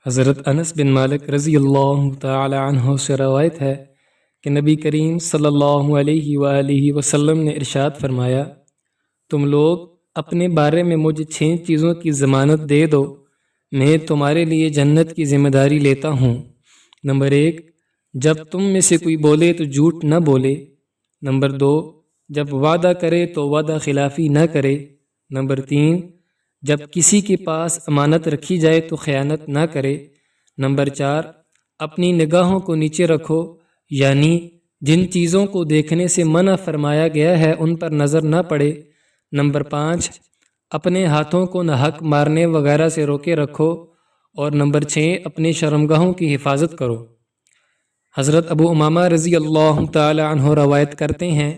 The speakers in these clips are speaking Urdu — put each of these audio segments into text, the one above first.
حضرت انس بن مالک رضی اللہ تعالی عنہ سے روایت ہے کہ نبی کریم صلی اللہ علیہ وآلہ وسلم نے ارشاد فرمایا، تم لوگ اپنے بارے میں مجھے 6 چیزوں کی ضمانت دے دو، میں تمہارے لیے جنت کی ذمہ داری لیتا ہوں۔ نمبر 1، جب تم میں سے کوئی بولے تو جھوٹ نہ بولے۔ نمبر 2، جب وعدہ کرے تو وعدہ خلافی نہ کرے۔ نمبر 3، جب کسی کے پاس امانت رکھی جائے تو خیانت نہ کرے۔ نمبر 4، اپنی نگاہوں کو نیچے رکھو، یعنی جن چیزوں کو دیکھنے سے منع فرمایا گیا ہے ان پر نظر نہ پڑے۔ نمبر 5، اپنے ہاتھوں کو ناحق مارنے وغیرہ سے روکے رکھو۔ اور نمبر 6، اپنی شرمگاہوں کی حفاظت کرو۔ حضرت ابو امامہ رضی اللہ تعالی عنہ روایت کرتے ہیں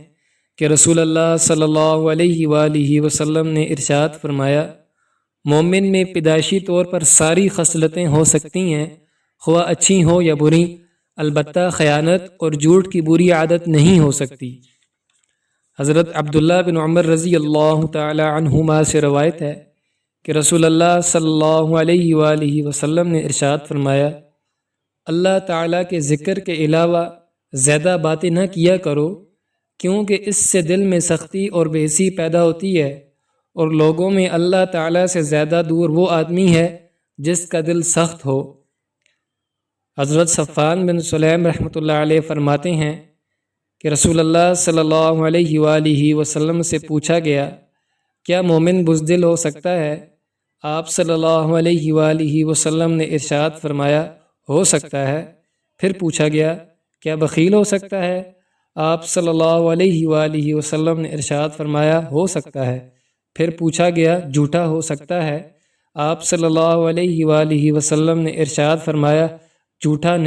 کہ رسول اللہ صلی اللہ علیہ وآلہ وسلم نے ارشاد فرمایا، مومن میں پیدائشی طور پر ساری خصلتیں ہو سکتی ہیں، خواہ اچھی ہوں یا بری، البتہ خیانت اور جھوٹ کی بری عادت نہیں ہو سکتی۔ حضرت عبداللہ بن عمر رضی اللہ تعالی عنہما سے روایت ہے کہ رسول اللہ صلی اللہ علیہ وآلہ وسلم نے ارشاد فرمایا، اللہ تعالیٰ کے ذکر کے علاوہ زیادہ باتیں نہ کیا کرو، کیونکہ اس سے دل میں سختی اور بے حسی پیدا ہوتی ہے، اور لوگوں میں اللہ تعالیٰ سے زیادہ دور وہ آدمی ہے جس کا دل سخت ہو۔ حضرت صفوان بن سلیم رحمۃ اللہ علیہ فرماتے ہیں کہ رسول اللہ صلی اللہ علیہ وآلہ وسلم سے پوچھا گیا، کیا مومن بزدل ہو سکتا ہے؟ آپ صلی اللہ علیہ وآلہ وسلم نے ارشاد فرمایا، ہو سکتا ہے۔ پھر پوچھا گیا، کیا بخیل ہو سکتا ہے؟ آپ صلی اللہ علیہ وآلہ وسلم نے ارشاد فرمایا، ہو سکتا ہے۔ پھر پوچھا گیا، جھوٹا ہو سکتا ہے؟ آپ صلی اللہ علیہ وآلہ وسلم نے ارشاد فرمایا، جھوٹا نہیں۔